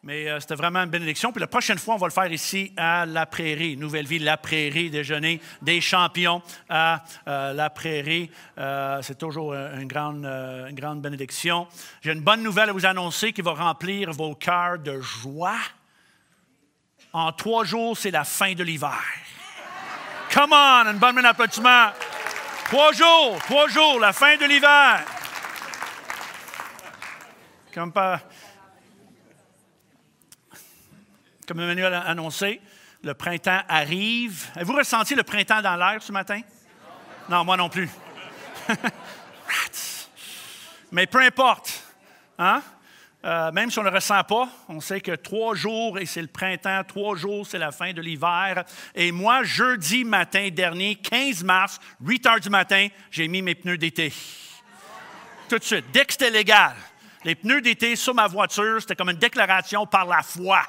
Mais c'était vraiment une bénédiction. Puis la prochaine fois, on va le faire ici à La Prairie, Nouvelle Vie, La Prairie, déjeuner des champions à La Prairie. C'est toujours une grande bénédiction. J'ai une bonne nouvelle à vous annoncer qui va remplir vos cœurs de joie. En 3 jours, c'est la fin de l'hiver. Come on, une bonne main d'applaudissement. 3 jours, la fin de l'hiver. Comme Emmanuel a annoncé, le printemps arrive. Avez-vous ressenti le printemps dans l'air ce matin? Non, moi non plus. Mais peu importe. Hein? Même si on ne le ressent pas, on sait que 3 jours et c'est le printemps, 3 jours c'est la fin de l'hiver. Et moi, jeudi matin dernier, 15 mars, 8 heures du matin, j'ai mis mes pneus d'été. Tout de suite, dès que c'était légal. Les pneus d'été sur ma voiture, c'était comme une déclaration par la foi.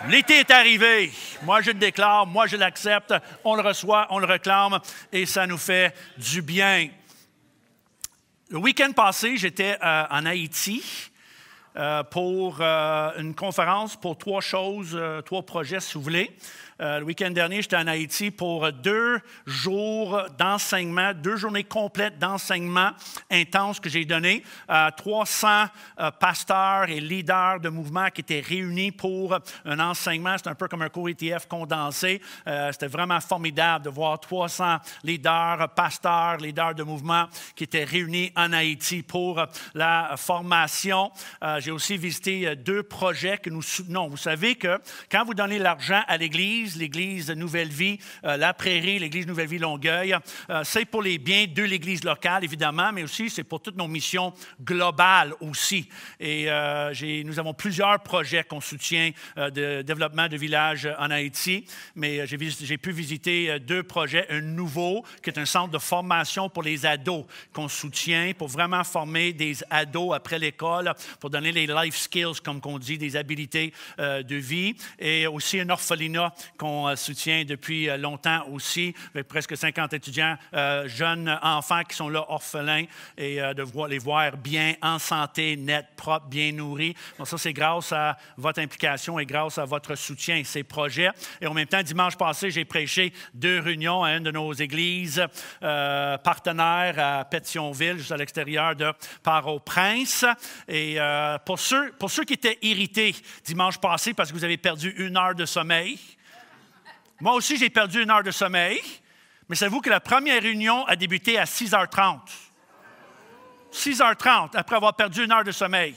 L'été est arrivé. Moi, je le déclare, moi, je l'accepte. On le reçoit, on le réclame et ça nous fait du bien. Le week-end passé, j'étais en Haïti pour une conférence pour 3 choses, 3 projets, si vous voulez. Le week-end dernier, j'étais en Haïti pour 2 jours d'enseignement, 2 journées complètes d'enseignement intense que j'ai donné à 300 pasteurs et leaders de mouvements qui étaient réunis pour un enseignement. C'était un peu comme un cours ETF condensé. C'était vraiment formidable de voir 300 leaders, pasteurs, leaders de mouvements qui étaient réunis en Haïti pour la formation. J'ai aussi visité 2 projets que nous soutenons. Vous savez que quand vous donnez l'argent à l'Église Nouvelle Vie, La Prairie, l'Église Nouvelle Vie Longueuil. C'est pour les biens de l'Église locale, évidemment, mais aussi c'est pour toutes nos missions globales aussi. Et nous avons plusieurs projets qu'on soutient de développement de villages en Haïti, mais j'ai pu visiter 2 projets. Un nouveau, qui est un centre de formation pour les ados qu'on soutient, pour vraiment former des ados après l'école, pour donner les life skills, comme on dit, des habilités de vie. Et aussi un orphelinat qu'on soutient depuis longtemps aussi, avec presque 50 étudiants, jeunes enfants qui sont là orphelins et de les voir bien en santé, net, propre, bien nourris. Donc ça, c'est grâce à votre implication et grâce à votre soutien, ces projets. Et en même temps, dimanche passé, j'ai prêché 2 réunions à une de nos églises partenaires à Pétionville, juste à l'extérieur de Port-au-Prince. Et pour ceux qui étaient irrités dimanche passé parce que vous avez perdu 1 heure de sommeil, moi aussi, j'ai perdu 1 heure de sommeil, mais savez-vous que la première réunion a débuté à 6h30. 6h30, après avoir perdu 1 heure de sommeil.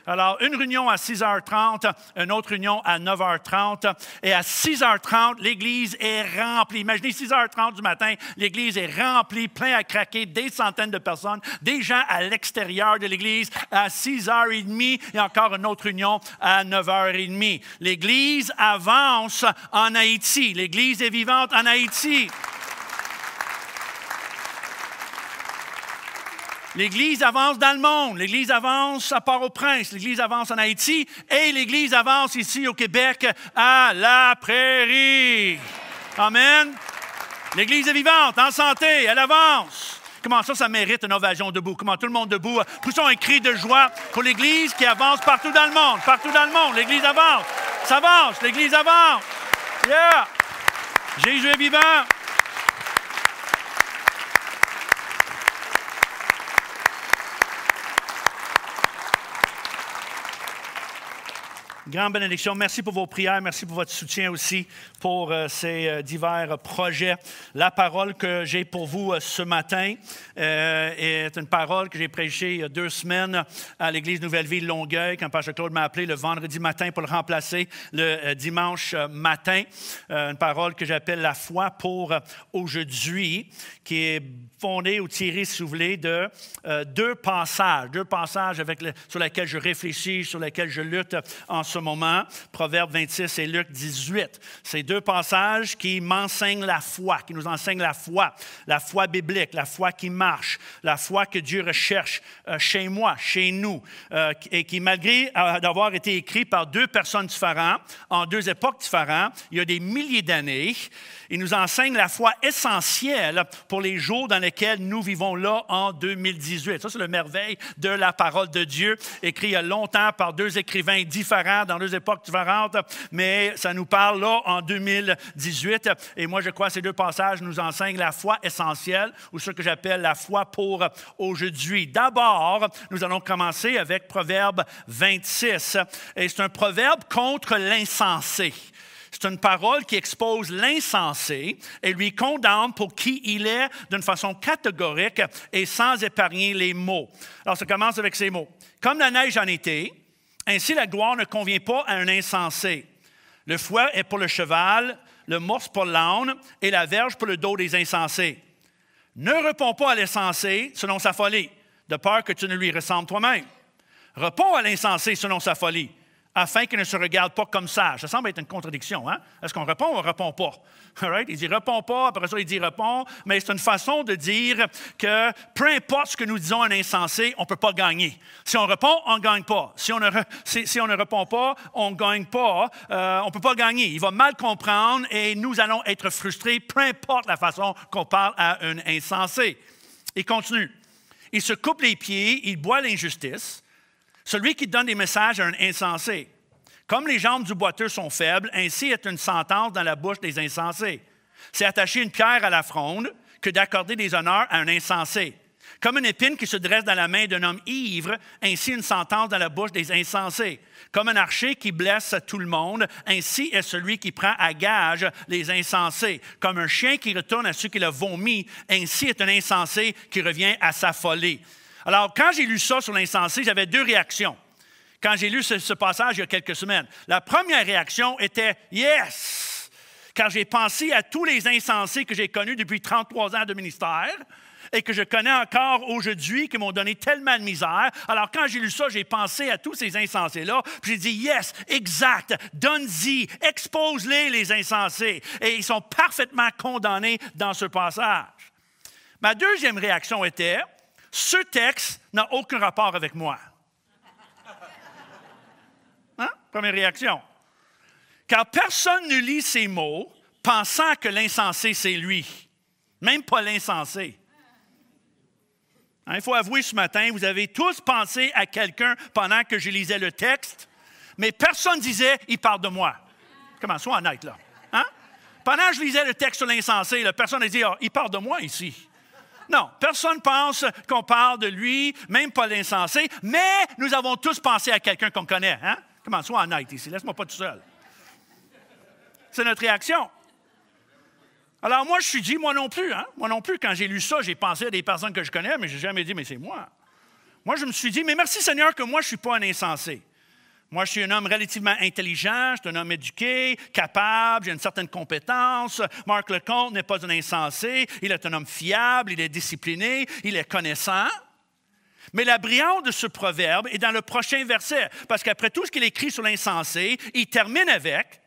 Alors, une réunion à 6h30, une autre réunion à 9h30. Et à 6h30, l'Église est remplie. Imaginez 6h30 du matin, l'Église est remplie, plein à craquer, des centaines de personnes, des gens à l'extérieur de l'Église. À 6h30, et encore une autre réunion à 9h30. L'Église avance en Haïti. L'Église est vivante en Haïti. L'Église avance dans le monde. L'Église avance à Port-au-Prince. L'Église avance en Haïti. Et l'Église avance ici au Québec à La Prairie. Amen. L'Église est vivante, en santé, elle avance. Comment ça mérite une ovation debout? Comment tout le monde debout? Poussons un cri de joie pour l'Église qui avance partout dans le monde. Partout dans le monde, l'Église avance. Ça avance, l'Église avance. Yeah! Jésus est vivant. Grande bénédiction. Merci pour vos prières. Merci pour votre soutien aussi pour ces divers projets. La parole que j'ai pour vous ce matin est une parole que j'ai prêchée il y a 2 semaines à l'Église Nouvelle Vie Longueuil, quand Pasteur Claude m'a appelé le vendredi matin pour le remplacer le dimanche matin. Une parole que j'appelle la foi pour aujourd'hui, qui est fondée ou tirée, si vous voulez, de 2 passages. 2 passages sur lesquels je réfléchis, sur lesquels je lutte en ce moment, Proverbes 26 et Luc 18. Ces 2 passages qui m'enseignent la foi, qui nous enseignent la foi biblique, la foi qui marche, la foi que Dieu recherche chez moi, chez nous, et qui, malgré d'avoir été écrit par 2 personnes différentes, en 2 époques différentes, il y a des milliers d'années, il nous enseigne la foi essentielle pour les jours dans lesquels nous vivons là en 2018. Ça, c'est le merveille de la parole de Dieu, écrit il y a longtemps par 2 écrivains différents différent, dans 2 époques différentes, mais ça nous parle là en 2018. Et moi, je crois que ces 2 passages nous enseignent la foi essentielle, ou ce que j'appelle la foi pour aujourd'hui. D'abord, nous allons commencer avec Proverbe 26. Et c'est un proverbe contre l'insensé. C'est une parole qui expose l'insensé et lui condamne pour qui il est d'une façon catégorique et sans épargner les mots. Alors, ça commence avec ces mots. « Comme la neige en été, ainsi la gloire ne convient pas à un insensé. Le fouet est pour le cheval, le morse pour l'âne et la verge pour le dos des insensés. Ne réponds pas à l'insensé selon sa folie, de peur que tu ne lui ressembles toi-même. Réponds à l'insensé selon sa folie, afin qu'il ne se regarde pas comme sage. » Ça semble être une contradiction, hein? Est-ce qu'on répond ou on ne répond pas? All right? Il dit « réponds pas », après ça, il dit « réponds », mais c'est une façon de dire que peu importe ce que nous disons à un insensé, on ne peut pas gagner. Si on répond, on ne gagne pas. Si on ne répond pas, on ne gagne pas. On ne peut pas gagner. Il va mal comprendre et nous allons être frustrés, peu importe la façon qu'on parle à un insensé. Il continue. « Il se coupe les pieds, il boit l'injustice. Celui qui donne des messages à un insensé. Comme les jambes du boiteux sont faibles, ainsi est une sentence dans la bouche des insensés. C'est attacher une pierre à la fronde que d'accorder des honneurs à un insensé. Comme une épine qui se dresse dans la main d'un homme ivre, ainsi une sentence dans la bouche des insensés. Comme un archer qui blesse tout le monde, ainsi est celui qui prend à gage les insensés. Comme un chien qui retourne à ceux qui l'ont vomi, ainsi est un insensé qui revient à sa folie. » Alors, quand j'ai lu ça sur l'insensé, j'avais 2 réactions. Quand j'ai lu ce passage il y a quelques semaines, la première réaction était « Yes! » Car j'ai pensé à tous les insensés que j'ai connus depuis 33 ans de ministère et que je connais encore aujourd'hui, qui m'ont donné tellement de misère. Alors, quand j'ai lu ça, j'ai pensé à tous ces insensés-là, puis j'ai dit « Yes, exact, donne-y, expose-les, les insensés. » Et ils sont parfaitement condamnés dans ce passage. Ma deuxième réaction était « Ce texte n'a aucun rapport avec moi. » Hein? Première réaction. Car personne ne lit ces mots pensant que l'insensé, c'est lui. Même pas l'insensé. Hein, il faut avouer ce matin, vous avez tous pensé à quelqu'un pendant que je lisais le texte, mais personne ne disait « il parle de moi ». Comment, sois honnête là. Hein? Pendant que je lisais le texte sur l'insensé, la personne a dit « il parle de moi ici ». Non, personne ne pense qu'on parle de lui, même pas l'insensé, mais nous avons tous pensé à quelqu'un qu'on connaît. Hein? Comment, sois honnête ici, laisse-moi pas tout seul. C'est notre réaction. Alors moi, je suis dit, moi non plus, quand j'ai lu ça, j'ai pensé à des personnes que je connais, mais je n'ai jamais dit, mais c'est moi. Moi, je me suis dit, mais merci Seigneur que moi, je ne suis pas un insensé. Moi, je suis un homme relativement intelligent, je suis un homme éduqué, capable, j'ai une certaine compétence. Marc Lecomte n'est pas un insensé, il est un homme fiable, il est discipliné, il est connaissant. Mais la brillance de ce proverbe est dans le prochain verset, parce qu'après tout ce qu'il écrit sur l'insensé, il termine avec,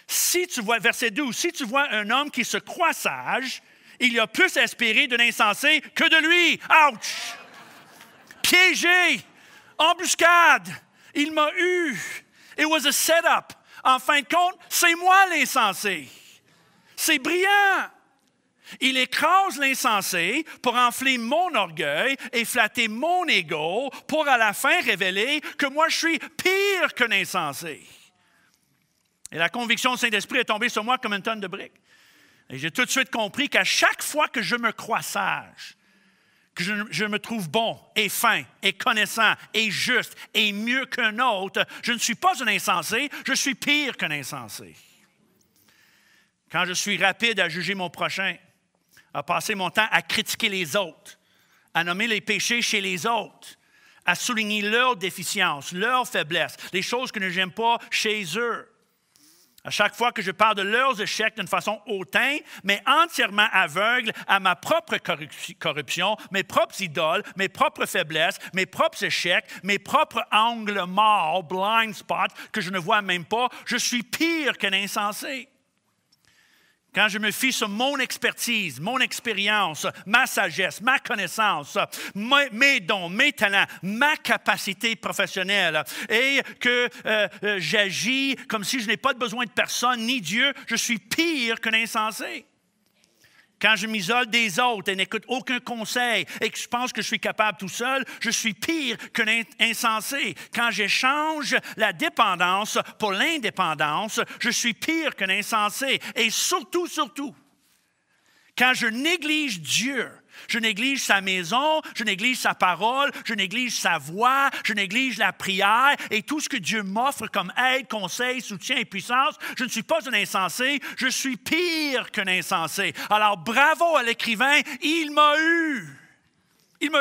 si tu vois, verset 12, si tu vois un homme qui se croit sage, il y a plus à espérer de l'insensé que de lui. Ouch! Piégé! Embuscade! Il m'a eu. It was a setup. En fin de compte, c'est moi l'insensé. C'est brillant. Il écrase l'insensé pour enfler mon orgueil et flatter mon ego pour à la fin révéler que moi je suis pire qu'un insensé. Et la conviction du Saint-Esprit est tombée sur moi comme une tonne de briques. Et j'ai tout de suite compris qu'à chaque fois que je me crois sage, que je me trouve bon et fin et connaissant et juste et mieux qu'un autre, je ne suis pas un insensé, je suis pire qu'un insensé. Quand je suis rapide à juger mon prochain, à passer mon temps à critiquer les autres, à nommer les péchés chez les autres, à souligner leurs déficiences, leurs faiblesses, les choses que je n'aime pas chez eux, à chaque fois que je parle de leurs échecs d'une façon hautaine, mais entièrement aveugle à ma propre corruption, mes propres idoles, mes propres faiblesses, mes propres échecs, mes propres angles morts, blind spots, que je ne vois même pas, je suis pire qu'un insensé. Quand je me fie sur mon expertise, mon expérience, ma sagesse, ma connaissance, mes dons, mes talents, ma capacité professionnelle, et que j'agis comme si je n'ai pas besoin de personne, ni Dieu, je suis pire qu'un insensé. quand je m'isole des autres et n'écoute aucun conseil et que je pense que je suis capable tout seul, je suis pire qu'un insensé. Quand j'échange la dépendance pour l'indépendance, je suis pire qu'un insensé. Et surtout, quand je néglige Dieu, je néglige sa maison, je néglige sa parole, je néglige sa voix, je néglige la prière et tout ce que Dieu m'offre comme aide, conseil, soutien et puissance. Je ne suis pas un insensé, je suis pire qu'un insensé. Alors bravo à l'écrivain, il m'a eu. Il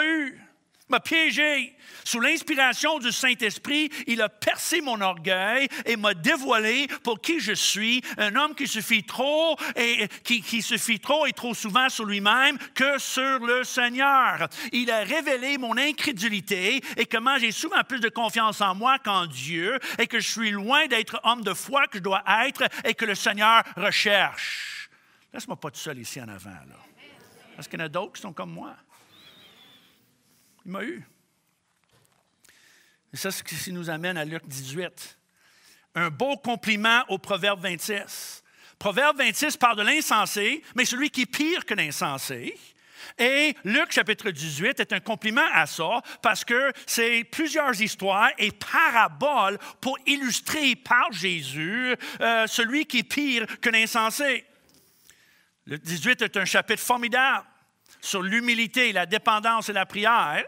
m'a piégé. Sous l'inspiration du Saint-Esprit, il a percé mon orgueil et m'a dévoilé pour qui je suis, un homme qui se fie trop et qui se fie trop et trop souvent sur lui-même que sur le Seigneur. Il a révélé mon incrédulité et comment j'ai souvent plus de confiance en moi qu'en Dieu et que je suis loin d'être homme de foi que je dois être et que le Seigneur recherche. Laisse-moi pas tout seul ici en avant, là. Parce qu'il y en a d'autres qui sont comme moi. Il m'a eu. Et ça, c'est ce qui nous amène à Luc 18. Un beau compliment au Proverbe 26. Proverbe 26 parle de l'insensé, mais celui qui est pire que l'insensé. Et Luc, chapitre 18, est un compliment à ça parce que c'est plusieurs histoires et paraboles pour illustrer par Jésus celui qui est pire que l'insensé. Luc 18 est un chapitre formidable sur l'humilité, la dépendance et la prière,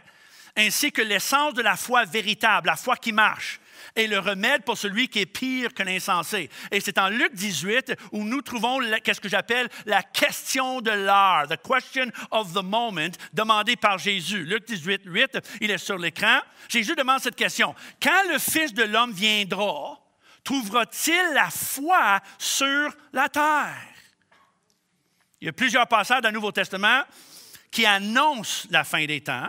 ainsi que l'essence de la foi véritable, la foi qui marche, et le remède pour celui qui est pire que l'insensé. Et c'est en Luc 18 où nous trouvons ce que j'appelle la question de l'heure, the question of the moment, demandée par Jésus. Luc 18, 8, il est sur l'écran. Jésus demande cette question. Quand le Fils de l'homme viendra, trouvera-t-il la foi sur la terre? Il y a plusieurs passages dans le Nouveau Testament qui annoncent la fin des temps.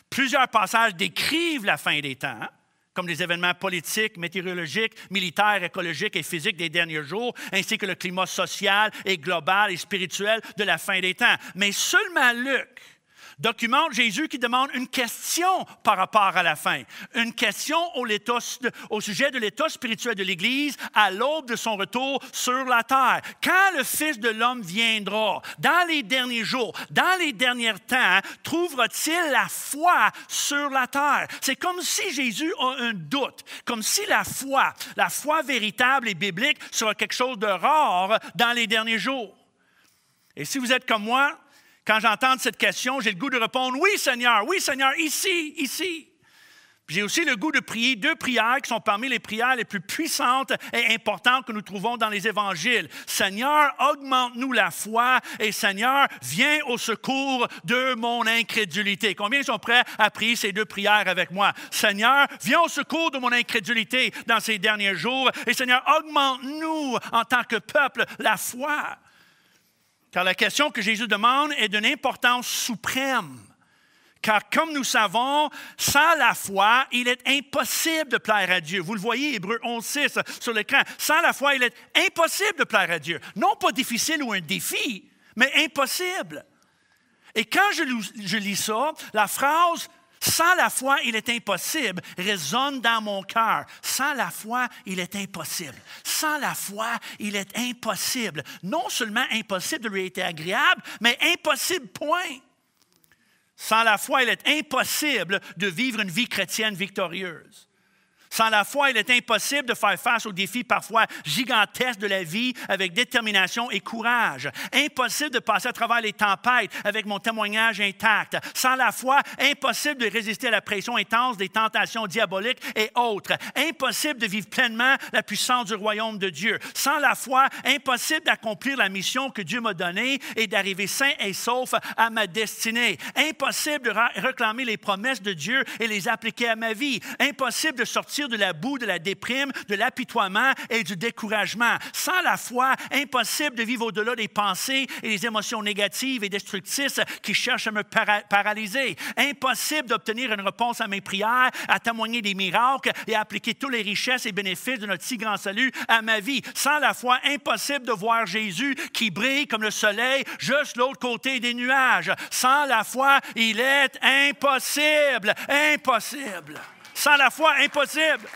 Plusieurs passages décrivent la fin des temps, comme les événements politiques, météorologiques, militaires, écologiques et physiques des derniers jours, ainsi que le climat social et global et spirituel de la fin des temps. Mais seulement Luc documente Jésus qui demande une question par rapport à la fin. Une question au sujet de l'état spirituel de l'Église à l'aube de son retour sur la terre. Quand le Fils de l'homme viendra, dans les derniers jours, dans les derniers temps, trouvera-t-il la foi sur la terre? C'est comme si Jésus a un doute, comme si la foi véritable et biblique sera quelque chose de rare dans les derniers jours. Et si vous êtes comme moi, quand j'entends cette question, j'ai le goût de répondre « Oui, Seigneur, ici. » J'ai aussi le goût de prier 2 prières qui sont parmi les prières les plus puissantes et importantes que nous trouvons dans les évangiles. Seigneur, augmente-nous la foi et Seigneur, viens au secours de mon incrédulité. Combien sont prêts à prier ces 2 prières avec moi? Seigneur, viens au secours de mon incrédulité dans ces derniers jours et Seigneur, augmente-nous en tant que peuple la foi. Car la question que Jésus demande est d'une importance suprême. Car comme nous savons, sans la foi, il est impossible de plaire à Dieu. Vous le voyez, Hébreux 11.6 sur l'écran. Sans la foi, il est impossible de plaire à Dieu. Non pas difficile ou un défi, mais impossible. Et quand je lis ça, la phrase « sans la foi, il est impossible » résonne dans mon cœur. Sans la foi, il est impossible. Sans la foi, il est impossible. Non seulement impossible de lui être agréable, mais impossible, point. Sans la foi, il est impossible de vivre une vie chrétienne victorieuse. Sans la foi, il est impossible de faire face aux défis parfois gigantesques de la vie avec détermination et courage. Impossible de passer à travers les tempêtes avec mon témoignage intact. Sans la foi, impossible de résister à la pression intense des tentations diaboliques et autres. Impossible de vivre pleinement la puissance du royaume de Dieu. Sans la foi, impossible d'accomplir la mission que Dieu m'a donnée et d'arriver sain et sauf à ma destinée. Impossible de réclamer les promesses de Dieu et les appliquer à ma vie. Impossible de sortir de la boue, de la déprime, de l'apitoiement et du découragement. Sans la foi, impossible de vivre au-delà des pensées et des émotions négatives et destructrices qui cherchent à me paralyser. Impossible d'obtenir une réponse à mes prières, à témoigner des miracles et à appliquer toutes les richesses et bénéfices de notre si grand salut à ma vie. Sans la foi, impossible de voir Jésus qui brille comme le soleil juste de l'autre côté des nuages. Sans la foi, il est impossible. Impossible. Sans la foi, impossible.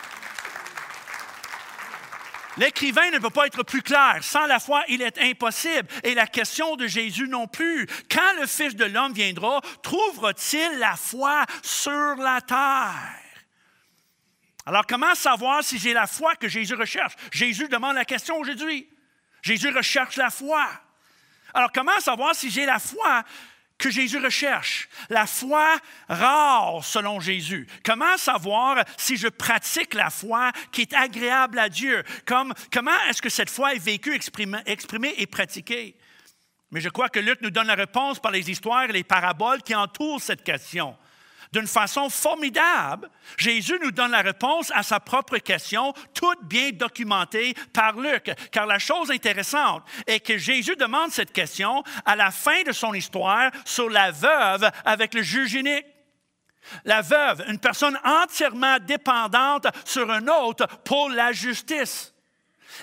L'écrivain ne peut pas être plus clair. Sans la foi, il est impossible. Et la question de Jésus non plus. Quand le Fils de l'homme viendra, trouvera-t-il la foi sur la terre? Alors, comment savoir si j'ai la foi que Jésus recherche? Jésus demande la question aujourd'hui. Jésus recherche la foi. Alors, comment savoir si j'ai la foi que Jésus recherche? La foi rare selon Jésus. Comment savoir si je pratique la foi qui est agréable à Dieu? Comment est-ce que cette foi est vécue, exprimée et pratiquée? Mais je crois que Luc nous donne la réponse par les histoires et les paraboles qui entourent cette question. D'une façon formidable, Jésus nous donne la réponse à sa propre question, toute bien documentée par Luc. Car la chose intéressante est que Jésus demande cette question à la fin de son histoire sur la veuve avec le juge inique. La veuve, une personne entièrement dépendante sur un autre pour la justice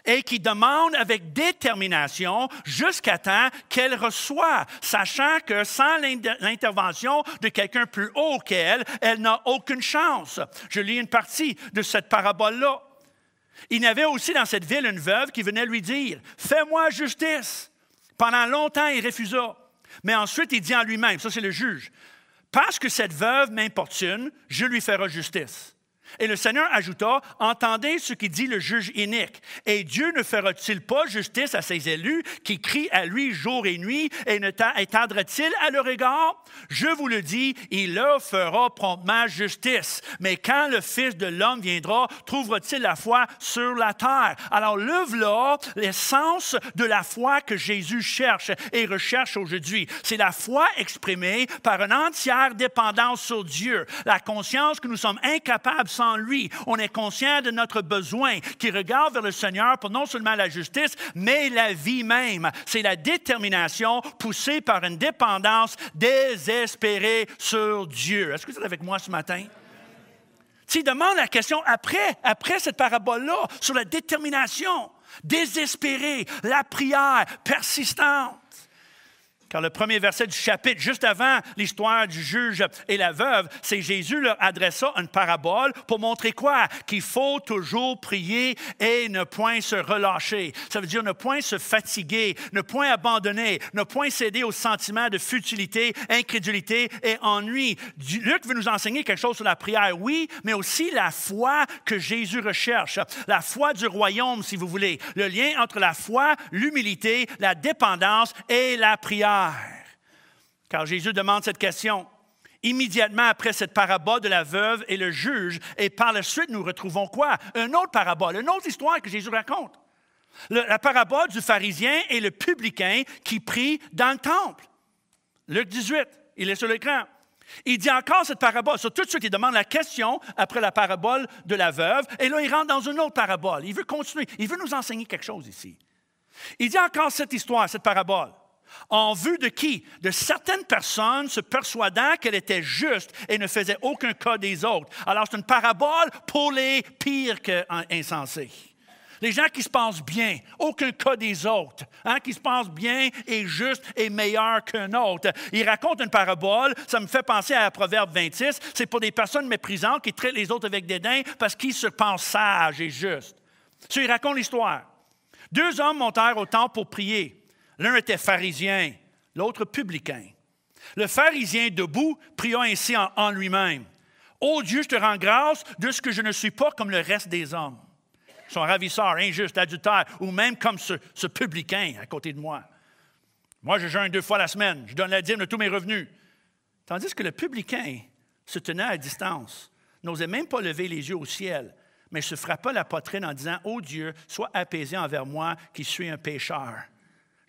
et qui demande avec détermination jusqu'à temps qu'elle reçoit, sachant que sans l'intervention de quelqu'un plus haut qu'elle, elle n'a aucune chance. Je lis une partie de cette parabole-là. Il y avait aussi dans cette ville une veuve qui venait lui dire « Fais-moi justice ». Pendant longtemps, il refusa. Mais ensuite, il dit en lui-même, ça c'est le juge, « Parce que cette veuve m'importune, je lui ferai justice. » Et le Seigneur ajouta, « Entendez ce qui dit le juge inique. Et Dieu ne fera-t-il pas justice à ses élus qui crient à lui jour et nuit et n'attendra-t-il à leur égard? Je vous le dis, il leur fera promptement justice. Mais quand le Fils de l'homme viendra, trouvera-t-il la foi sur la terre? » Alors, là, l'essence de la foi que Jésus cherche et recherche aujourd'hui. C'est la foi exprimée par une entière dépendance sur Dieu. La conscience que nous sommes incapables sans lui. On est conscient de notre besoin qui regarde vers le Seigneur pour non seulement la justice, mais la vie même. C'est la détermination poussée par une dépendance désespérée sur Dieu. Est-ce que vous êtes avec moi ce matin? Il demande la question après cette parabole-là sur la détermination désespérée, la prière persistante. Car le premier verset du chapitre, juste avant l'histoire du juge et la veuve, c'est Jésus leur adressa une parabole pour montrer quoi? Qu'il faut toujours prier et ne point se relâcher. Ça veut dire ne point se fatiguer, ne point abandonner, ne point céder aux sentiments de futilité, incrédulité et ennui. Luc veut nous enseigner quelque chose sur la prière, oui, mais aussi la foi que Jésus recherche. La foi du royaume, si vous voulez. Le lien entre la foi, l'humilité, la dépendance et la prière. Car Jésus demande cette question immédiatement après cette parabole de la veuve et le juge, et par la suite, nous retrouvons quoi? Une autre parabole, une autre histoire que Jésus raconte. La parabole du pharisien et le publicain qui prie dans le temple. Luc 18, il est sur l'écran. Il dit encore cette parabole. Tout de suite, il demande la question après la parabole de la veuve, et là, il rentre dans une autre parabole. Il veut continuer, il veut nous enseigner quelque chose ici. Il dit encore cette histoire, cette parabole. En vue de qui? De certaines personnes se persuadant qu'elle était juste et ne faisait aucun cas des autres. Alors, c'est une parabole pour les pires qu'insensés. Les gens qui se pensent bien, aucun cas des autres, qui se pensent bien et juste et meilleur qu'un autre. Il raconte une parabole, ça me fait penser à Proverbe 26, c'est pour des personnes méprisantes qui traitent les autres avec dédain parce qu'ils se pensent sages et justes. Il raconte l'histoire. 2 hommes montèrent au temple pour prier. L'un était pharisien, l'autre publicain. Le pharisien, debout, pria ainsi en lui-même. « Ô Dieu, je te rends grâce de ce que je ne suis pas comme le reste des hommes. Ils sont ravisseurs, injustes, adultères, ou même comme ce publicain à côté de moi. Moi, je jeûne 2 fois la semaine, je donne la dîme de tous mes revenus. » Tandis que le publicain se tenait à distance, n'osait même pas lever les yeux au ciel, mais se frappa la poitrine en disant « Ô Dieu, sois apaisé envers moi qui suis un pécheur. »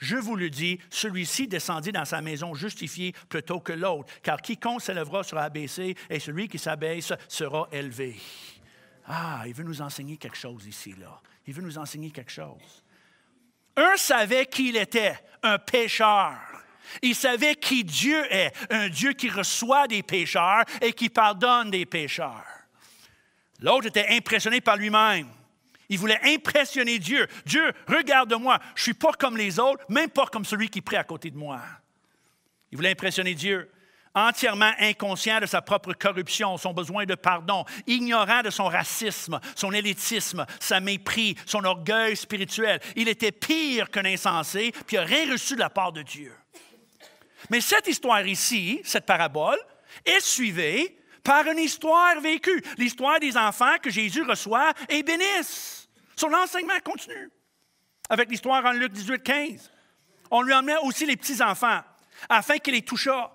Je vous le dis, celui-ci descendit dans sa maison justifié plutôt que l'autre, car quiconque s'élèvera sera abaissé et celui qui s'abaisse sera élevé. Ah, il veut nous enseigner quelque chose ici, là. Il veut nous enseigner quelque chose. Un savait qui il était, un pécheur. Il savait qui Dieu est, un Dieu qui reçoit des pécheurs et qui pardonne des pécheurs. L'autre était impressionné par lui-même. Il voulait impressionner Dieu. Dieu, regarde-moi, je ne suis pas comme les autres, même pas comme celui qui prie à côté de moi. Il voulait impressionner Dieu. entièrement inconscient de sa propre corruption, son besoin de pardon, ignorant de son racisme, son élitisme, sa mépris, son orgueil spirituel. Il était pire qu'un insensé, puis il n'a rien reçu de la part de Dieu. Mais cette histoire ici, cette parabole, est suivie par une histoire vécue, l'histoire des enfants que Jésus reçoit et bénisse. Son enseignement continue avec l'histoire en Luc 18, 15. On lui emmenait aussi les petits-enfants afin qu'il les touchât.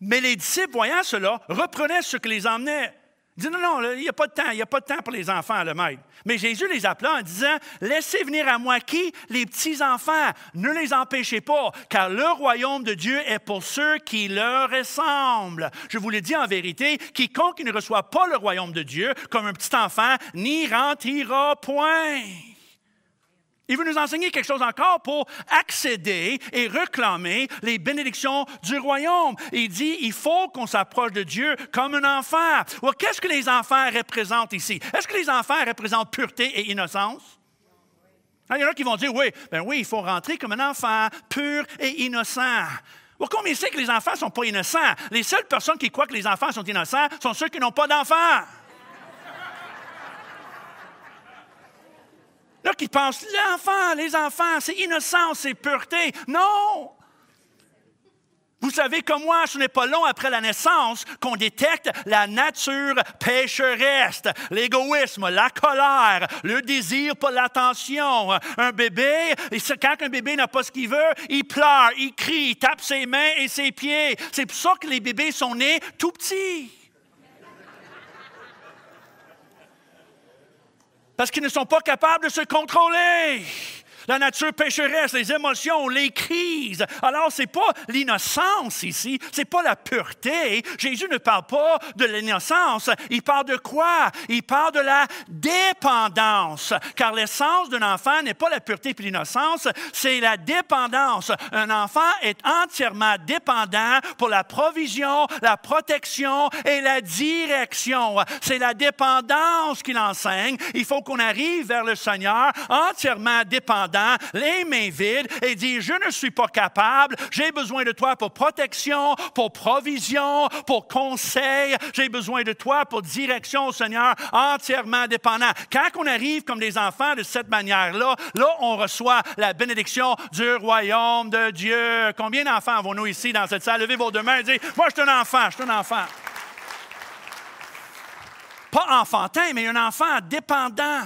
Mais les disciples, voyant cela, reprenaient ce que les emmenait. Ils disaient, non, il n'y a pas de temps, il n'y a pas de temps pour les enfants, le maître. Mais Jésus les appela en disant, laissez venir à moi qui? Les petits-enfants. Ne les empêchez pas, car le royaume de Dieu est pour ceux qui leur ressemblent. Je vous le dis en vérité, quiconque ne reçoit pas le royaume de Dieu comme un petit enfant, n'y rentrera point. Il veut nous enseigner quelque chose encore pour accéder et réclamer les bénédictions du royaume. Il dit, il faut qu'on s'approche de Dieu comme un enfant. Alors, qu'est-ce que les enfants représentent ici? Est-ce que les enfants représentent pureté et innocence? Il y en a qui vont dire, oui, il faut rentrer comme un enfant, pur et innocent. Alors, combien c'est que les enfants ne sont pas innocents? Les seules personnes qui croient que les enfants sont innocents sont ceux qui n'ont pas d'enfants. Là, qui pensent, les enfants, c'est innocent, c'est pureté. Non! Vous savez comme moi, ce n'est pas long après la naissance qu'on détecte la nature pécheresse, l'égoïsme, la colère, le désir pour l'attention. Un bébé, quand un bébé n'a pas ce qu'il veut, il pleure, il crie, il tape ses mains et ses pieds. C'est pour ça que les bébés sont nés tout petits. Parce qu'ils ne sont pas capables de se contrôler. La nature pécheresse, les émotions, les crises. Alors, ce n'est pas l'innocence ici, ce n'est pas la pureté. Jésus ne parle pas de l'innocence. Il parle de quoi? Il parle de la dépendance. Car l'essence d'un enfant n'est pas la pureté et l'innocence, c'est la dépendance. Un enfant est entièrement dépendant pour la provision, la protection et la direction. C'est la dépendance qu'il enseigne. Il faut qu'on arrive vers le Seigneur entièrement dépendant, les mains vides, et dire, je ne suis pas capable, j'ai besoin de toi pour protection, pour provision, pour conseil, j'ai besoin de toi pour direction, Seigneur, entièrement dépendant. Quand on arrive comme des enfants de cette manière-là, là, on reçoit la bénédiction du royaume de Dieu. Combien d'enfants avons-nous ici dans cette salle? Levez vos deux mains et dites, moi, je suis un enfant, je suis un enfant. Pas enfantin, mais un enfant dépendant.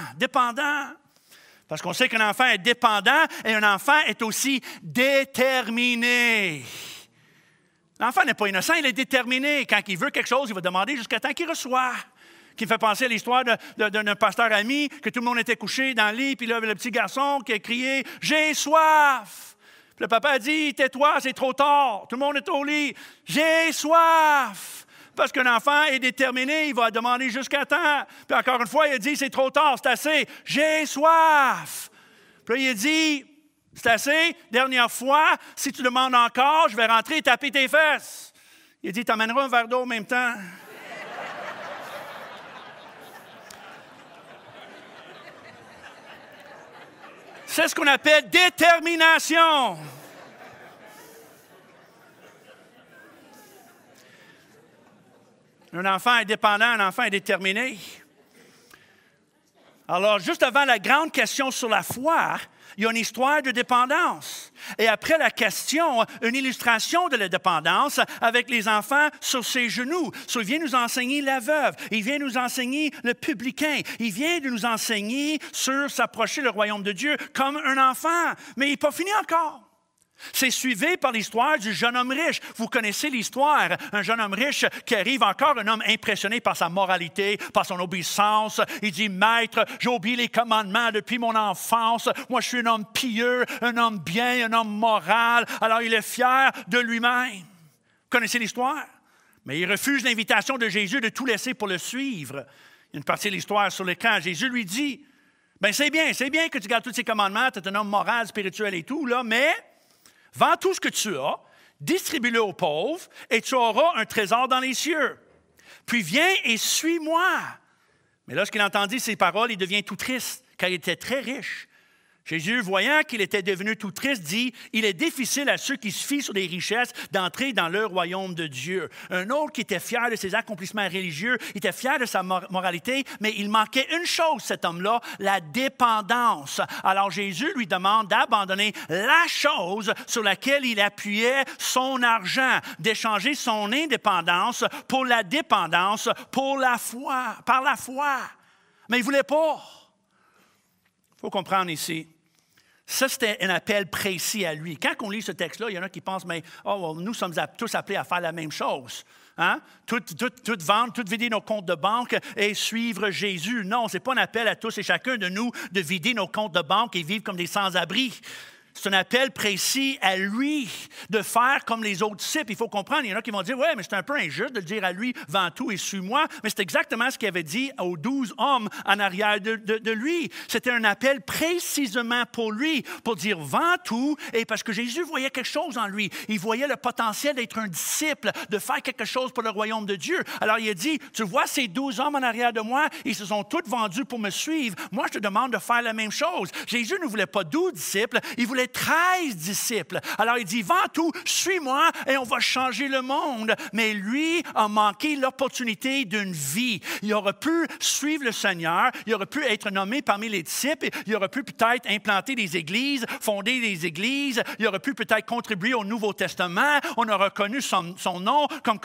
Parce qu'on sait qu'un enfant est dépendant et un enfant est aussi déterminé. L'enfant n'est pas innocent, il est déterminé. Quand il veut quelque chose, il va demander jusqu'à temps qu'il reçoit. Qui me fait penser à l'histoire d'un pasteur ami, que tout le monde était couché dans le lit, puis là, le petit garçon qui a crié « J'ai soif ». Puis le papa a dit « Tais-toi, c'est trop tard. Tout le monde est au lit. J'ai soif ». Parce qu'un enfant est déterminé, il va demander jusqu'à temps. Puis encore une fois, il a dit, c'est trop tard, c'est assez, j'ai soif. Puis là, il a dit, c'est assez, dernière fois, si tu demandes encore, je vais rentrer et taper tes fesses. Il a dit, t'amèneras un verre d'eau en même temps. C'est ce qu'on appelle détermination. Un enfant est dépendant, un enfant est déterminé. Alors, juste avant la grande question sur la foi, il y a une histoire de dépendance. Et après la question, une illustration de la dépendance avec les enfants sur ses genoux. Il vient nous enseigner la veuve, il vient nous enseigner le publicain, il vient de nous enseigner sur s'approcher du royaume de Dieu comme un enfant. Mais il n'est pas fini encore. C'est suivi par l'histoire du jeune homme riche. Vous connaissez l'histoire. Un jeune homme riche qui arrive encore, un homme impressionné par sa moralité, par son obéissance. Il dit, Maître, j'ai oublié les commandements depuis mon enfance. Moi, je suis un homme pieux, un homme bien, un homme moral. Alors, il est fier de lui-même. Vous connaissez l'histoire? Mais il refuse l'invitation de Jésus de tout laisser pour le suivre. Il y a une partie de l'histoire sur l'écran. Jésus lui dit, c'est bien que tu gardes tous ces commandements, tu es un homme moral, spirituel et tout, là, mais vends tout ce que tu as, distribue-le aux pauvres, et tu auras un trésor dans les cieux. Puis viens et suis-moi. Mais lorsqu'il entendit ces paroles, il devient tout triste, car il était très riche. Jésus, voyant qu'il était devenu tout triste, dit, « Il est difficile à ceux qui se fient sur des richesses d'entrer dans le royaume de Dieu. » Un autre qui était fier de ses accomplissements religieux, il était fier de sa moralité, mais il manquait une chose, cet homme-là, la dépendance. Alors Jésus lui demande d'abandonner la chose sur laquelle il appuyait son argent, d'échanger son indépendance pour la dépendance, pour la foi, par la foi. Mais il ne voulait pas. Il faut comprendre ici. Ça, c'était un appel précis à lui. Quand on lit ce texte-là, il y en a qui pensent, mais nous sommes tous appelés à faire la même chose. Hein? Tout vendre, tout vider nos comptes de banque et suivre Jésus. Non, ce n'est pas un appel à tous et chacun de nous de vider nos comptes de banque et vivre comme des sans-abri. C'est un appel précis à lui de faire comme les autres disciples. Il faut comprendre, il y en a qui vont dire, « Ouais, mais c'est un peu injuste de dire à lui, vends tout et suis-moi. » Mais c'est exactement ce qu'il avait dit aux 12 hommes en arrière de lui. C'était un appel précisément pour lui, pour dire, vends tout. Et parce que Jésus voyait quelque chose en lui. Il voyait le potentiel d'être un disciple, de faire quelque chose pour le royaume de Dieu. Alors il a dit, tu vois ces 12 hommes en arrière de moi, ils se sont tous vendus pour me suivre. Moi, je te demande de faire la même chose. Jésus ne voulait pas 12 disciples, il voulait 13 disciples. Alors, il dit, vends tout, suis-moi et on va changer le monde. Mais lui a manqué l'opportunité d'une vie. Il aurait pu suivre le Seigneur, il aurait pu être nommé parmi les disciples, il aurait pu peut-être implanter des églises, fonder des églises, il aurait pu peut-être contribuer au Nouveau Testament, on a reconnu son nom comme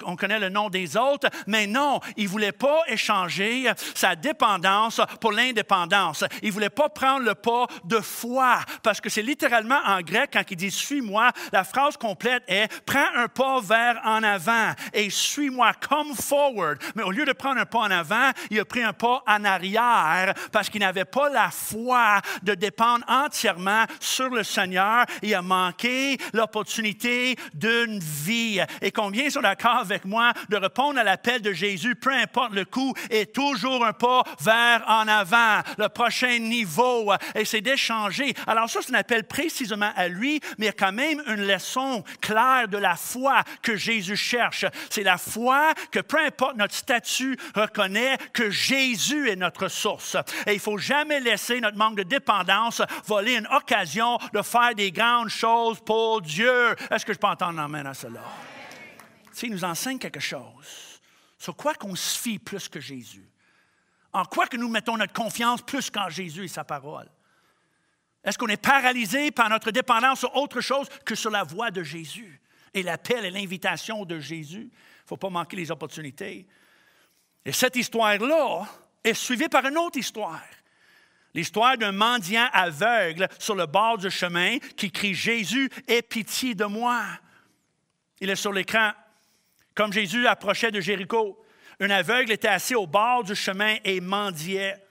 on connaît le nom des autres, mais non, il ne voulait pas échanger sa dépendance pour l'indépendance. Il ne voulait pas prendre le pas de foi, parce que c'est littéralement en grec, quand il dit « suis-moi », la phrase complète est « prends un pas vers en avant et suis-moi, come forward ». Mais au lieu de prendre un pas en avant, il a pris un pas en arrière parce qu'il n'avait pas la foi de dépendre entièrement sur le Seigneur. Il a manqué l'opportunité d'une vie. Et combien sont d'accord avec moi de répondre à l'appel de Jésus, peu importe le coup, est toujours un pas vers en avant, le prochain niveau, et c'est d'échanger. Alors ça, c'est un appel précisément à lui, mais il y a quand même une leçon claire de la foi que Jésus cherche. C'est la foi que peu importe notre statut, reconnaît que Jésus est notre source. Et il ne faut jamais laisser notre manque de dépendance voler une occasion de faire des grandes choses pour Dieu. Est-ce que je peux entendre l'amène à cela? Tu sais, il nous enseigne quelque chose. Sur quoi qu'on se fie plus que Jésus? En quoi que nous mettons notre confiance plus qu'en Jésus et sa parole? Est-ce qu'on est paralysé par notre dépendance sur autre chose que sur la voix de Jésus et l'appel et l'invitation de Jésus? Il ne faut pas manquer les opportunités. Et cette histoire-là est suivie par une autre histoire. L'histoire d'un mendiant aveugle sur le bord du chemin qui crie « Jésus, aie pitié de moi ». Il est sur l'écran. Comme Jésus approchait de Jéricho, un aveugle était assis au bord du chemin et mendiait.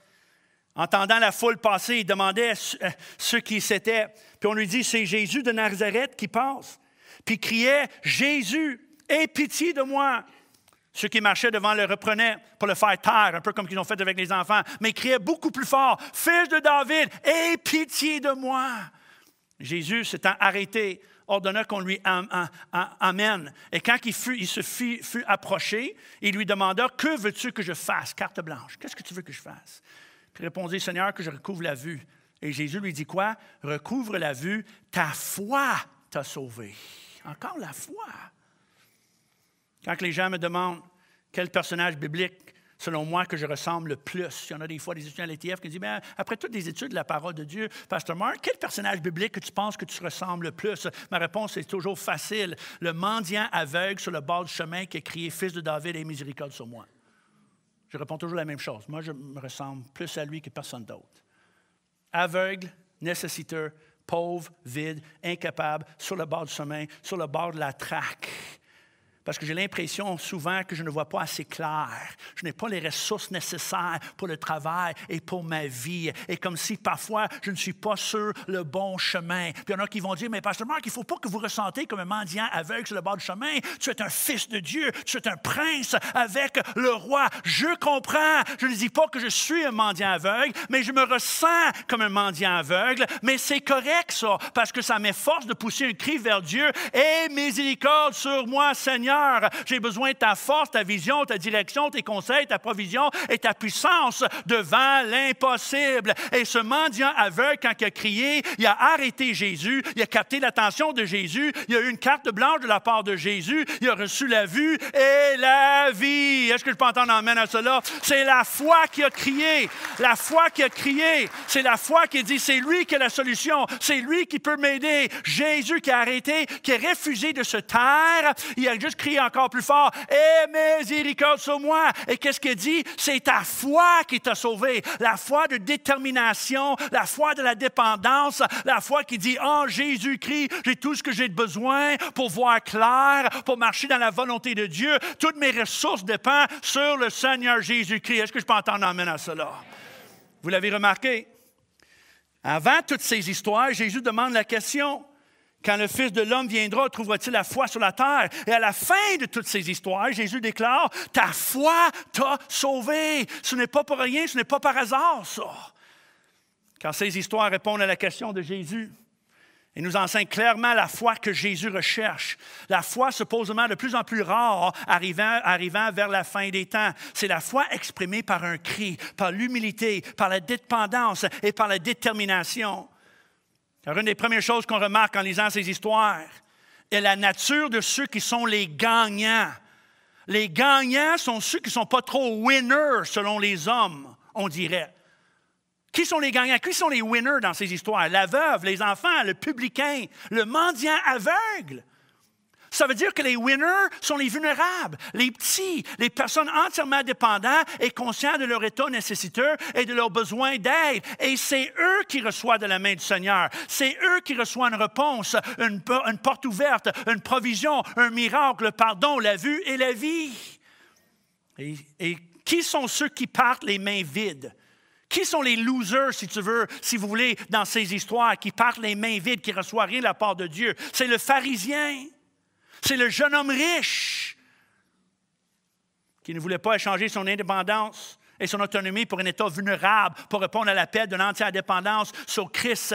Entendant la foule passer, il demandait ce qui c'était. Puis on lui dit, c'est Jésus de Nazareth qui passe. Puis il criait, Jésus, aie pitié de moi. Ceux qui marchaient devant le reprenaient pour le faire taire, un peu comme ils ont fait avec les enfants. Mais il criait beaucoup plus fort, Fils de David, aie pitié de moi. Jésus s'étant arrêté, ordonna qu'on lui amène. Et quand il fut approché, il lui demanda, que veux-tu que je fasse? Carte blanche. Qu'est-ce que tu veux que je fasse? Puis il répondit, Seigneur, que je recouvre la vue. Et Jésus lui dit quoi? Recouvre la vue, ta foi t'a sauvé. Encore la foi. Quand les gens me demandent quel personnage biblique, selon moi, que je ressemble le plus, il y en a des fois des étudiants à l'ETF qui disent, bien, après toutes les études de la parole de Dieu, Pasteur Mark, quel personnage biblique que tu penses que tu ressembles le plus? Ma réponse est toujours facile. Le mendiant aveugle sur le bord du chemin qui a crié, Fils de David, aie miséricorde sur moi. Je réponds toujours la même chose. Moi, je me ressemble plus à lui que personne d'autre. Aveugle, nécessiteux, pauvre, vide, incapable, sur le bord du chemin, sur le bord de la traque. Parce que j'ai l'impression souvent que je ne vois pas assez clair. Je n'ai pas les ressources nécessaires pour le travail et pour ma vie. Et comme si parfois je ne suis pas sur le bon chemin. Puis il y en a qui vont dire, mais Pasteur Mark, il ne faut pas que vous ressentez comme un mendiant aveugle sur le bord du chemin. Tu es un fils de Dieu, tu es un prince avec le roi. Je comprends. Je ne dis pas que je suis un mendiant aveugle, mais je me ressens comme un mendiant aveugle. Mais c'est correct ça, parce que ça m'efforce de pousser un cri vers Dieu. Aie miséricorde sur moi, Seigneur. Seigneur, j'ai besoin de ta force, ta vision, ta direction, tes conseils, ta provision et ta puissance devant l'impossible. » Et ce mendiant aveugle, quand il a crié, il a arrêté Jésus, il a capté l'attention de Jésus, il a eu une carte blanche de la part de Jésus, il a reçu la vue et la vie. Est-ce que je peux entendre un amen à cela? C'est la foi qui a crié. La foi qui a crié. C'est la foi qui a dit, c'est lui qui a la solution. C'est lui qui peut m'aider. Jésus qui a arrêté, qui a refusé de se taire. Il a juste crié encore plus fort, « Aie miséricorde sur moi! » Et qu'est-ce qu'il dit? C'est ta foi qui t'a sauvé. La foi de détermination, la foi de la dépendance, la foi qui dit, « Oh, Jésus-Christ, j'ai tout ce que j'ai besoin pour voir clair, pour marcher dans la volonté de Dieu. Toutes mes ressources dépendent sur le Seigneur Jésus-Christ. » Est-ce que je peux entendre un amen à cela? Vous l'avez remarqué? Avant toutes ces histoires, Jésus demande la question, quand le Fils de l'homme viendra, trouvera-t-il la foi sur la terre? Et à la fin de toutes ces histoires, Jésus déclare, ta foi t'a sauvé. Ce n'est pas pour rien, ce n'est pas par hasard, ça. Quand ces histoires répondent à la question de Jésus, il nous enseigne clairement la foi que Jésus recherche. La foi supposément de plus en plus rare arrivant vers la fin des temps. C'est la foi exprimée par un cri, par l'humilité, par la dépendance et par la détermination. Alors, une des premières choses qu'on remarque en lisant ces histoires est la nature de ceux qui sont les gagnants. Les gagnants sont ceux qui ne sont pas trop winners selon les hommes, on dirait. Qui sont les gagnants? Qui sont les winners dans ces histoires? La veuve, les enfants, le publicain, le mendiant aveugle. Ça veut dire que les winners sont les vulnérables, les petits, les personnes entièrement dépendantes et conscientes de leur état nécessiteux et de leurs besoins d'aide. Et c'est eux qui reçoivent de la main du Seigneur. C'est eux qui reçoivent une réponse, une porte ouverte, une provision, un miracle, le pardon, la vue et la vie. Et qui sont ceux qui partent les mains vides? Qui sont les losers, si vous voulez, dans ces histoires, qui partent les mains vides, qui ne reçoivent rien de la part de Dieu? C'est le pharisien. C'est le jeune homme riche qui ne voulait pas échanger son indépendance et son autonomie pour un état vulnérable, pour répondre à l'appel de l'entière dépendance sur Christ.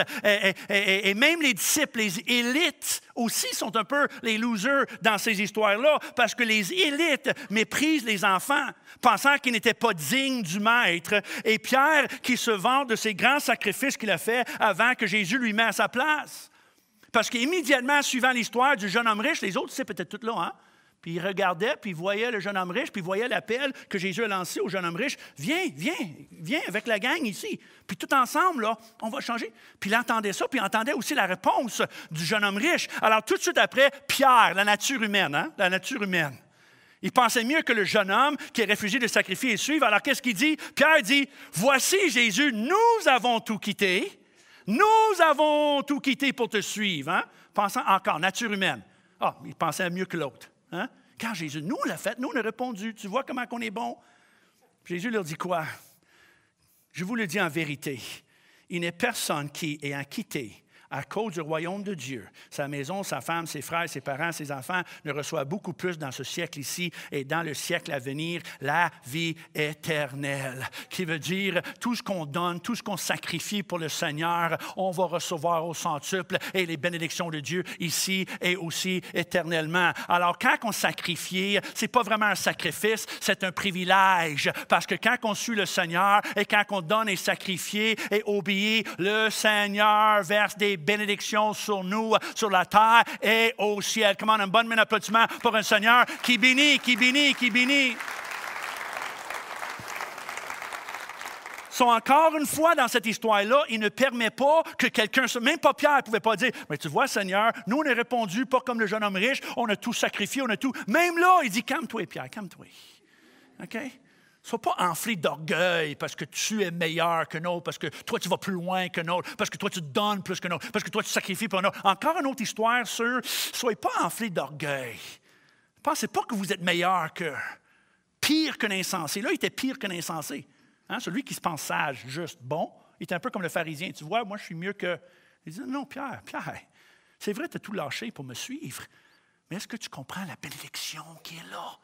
Et même les disciples, les élites aussi sont un peu les losers dans ces histoires-là, parce que les élites méprisent les enfants, pensant qu'ils n'étaient pas dignes du maître. Et Pierre qui se vante de ces grands sacrifices qu'il a faits avant que Jésus lui mette à sa place. Parce qu'immédiatement, suivant l'histoire du jeune homme riche, les autres disciples étaient tous là, hein? Puis ils regardaient, puis ils voyaient le jeune homme riche, puis ils voyaient l'appel que Jésus a lancé au jeune homme riche. Viens avec la gang ici. Puis tout ensemble, là, on va changer. Puis il entendait ça, puis il entendait aussi la réponse du jeune homme riche. Alors tout de suite après, Pierre, la nature humaine, hein? La nature humaine. Il pensait mieux que le jeune homme qui est refusé de sacrifier et suivre. Alors qu'est-ce qu'il dit? Pierre dit, voici Jésus, nous avons tout quitté. Nous avons tout quitté pour te suivre. Hein? Pensant encore, nature humaine. Ah, il pensait mieux que l'autre. Hein? Quand Jésus, nous l'a fait, nous on a répondu. Tu vois comment on est bon? Jésus leur dit quoi? Je vous le dis en vérité. Il n'est personne qui, ayant quitté à cause du royaume de Dieu, sa maison, sa femme, ses frères, ses parents, ses enfants, ne reçoit beaucoup plus dans ce siècle ici et dans le siècle à venir, la vie éternelle. Qui veut dire, tout ce qu'on donne, tout ce qu'on sacrifie pour le Seigneur, on va recevoir au centuple et les bénédictions de Dieu ici et aussi éternellement. Alors, quand on sacrifie, ce n'est pas vraiment un sacrifice, c'est un privilège. Parce que quand on suit le Seigneur et quand on donne et sacrifie et obéit, le Seigneur verse des bénédictions sur nous, sur la terre et au ciel. Comment un bon applaudissement pour un Seigneur qui bénit, qui bénit, qui bénit. So, encore une fois, dans cette histoire-là, il ne permet pas que quelqu'un, même pas Pierre ne pouvait pas dire, mais tu vois, Seigneur, nous on a répondu, pas comme le jeune homme riche, on a tout sacrifié, on a tout. Même là, il dit, calme-toi, Pierre, calme-toi. OK? Sois pas enflé d'orgueil parce que tu es meilleur que l'autre, parce que toi, tu vas plus loin que l'autre, parce que toi, tu donnes plus que l'autre, parce que toi, tu sacrifies pour l'autre. Encore une autre histoire sur « Soyez pas enflé d'orgueil. Pensez pas que vous êtes meilleur que, pire que l'insensé. » Là, il était pire que l'insensé. Hein? Celui qui se pense sage, juste, bon, il était un peu comme le pharisien. Tu vois, moi, je suis mieux que... Il dit « Non, Pierre, c'est vrai, tu as tout lâché pour me suivre, mais est-ce que tu comprends la bénédiction qui est là? »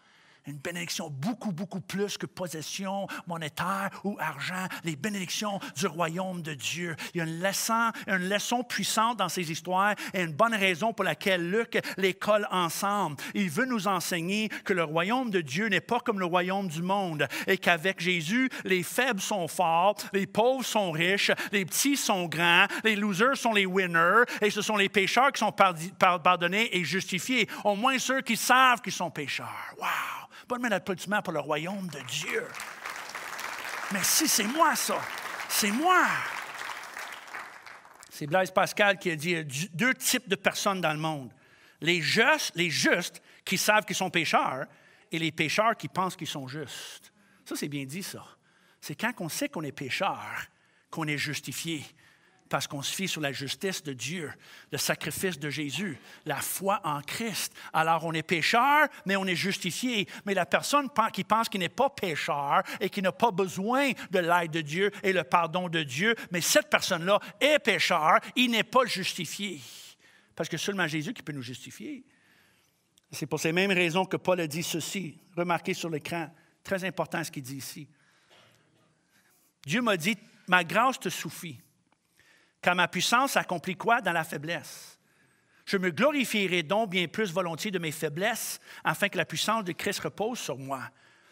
Une bénédiction beaucoup, beaucoup plus que possession monétaire ou argent. Les bénédictions du royaume de Dieu. Il y a une leçon puissante dans ces histoires et une bonne raison pour laquelle Luc les colle ensemble. Il veut nous enseigner que le royaume de Dieu n'est pas comme le royaume du monde et qu'avec Jésus, les faibles sont forts, les pauvres sont riches, les petits sont grands, les losers sont les winners et ce sont les pécheurs qui sont pardonnés et justifiés. Au moins ceux qui savent qu'ils sont pécheurs. Wow! Bonne main d'applaudissement pour le royaume de Dieu. Mais si, c'est moi, ça. C'est moi. C'est Blaise Pascal qui a dit deux types de personnes dans le monde. Les justes qui savent qu'ils sont pécheurs et les pécheurs qui pensent qu'ils sont justes. Ça, c'est bien dit, ça. C'est quand on sait qu'on est pécheur qu'on est justifié. Parce qu'on se fie sur la justice de Dieu, le sacrifice de Jésus, la foi en Christ. Alors, on est pécheur, mais on est justifié. Mais la personne qui pense qu'il n'est pas pécheur et qui n'a pas besoin de l'aide de Dieu et le pardon de Dieu, mais cette personne-là est pécheur, il n'est pas justifié. Parce que seulement Jésus qui peut nous justifier. C'est pour ces mêmes raisons que Paul a dit ceci. Remarquez sur l'écran, très important ce qu'il dit ici. Dieu m'a dit, ma grâce te suffit. Car ma puissance accomplit quoi dans la faiblesse? Je me glorifierai donc bien plus volontiers de mes faiblesses, afin que la puissance de Christ repose sur moi.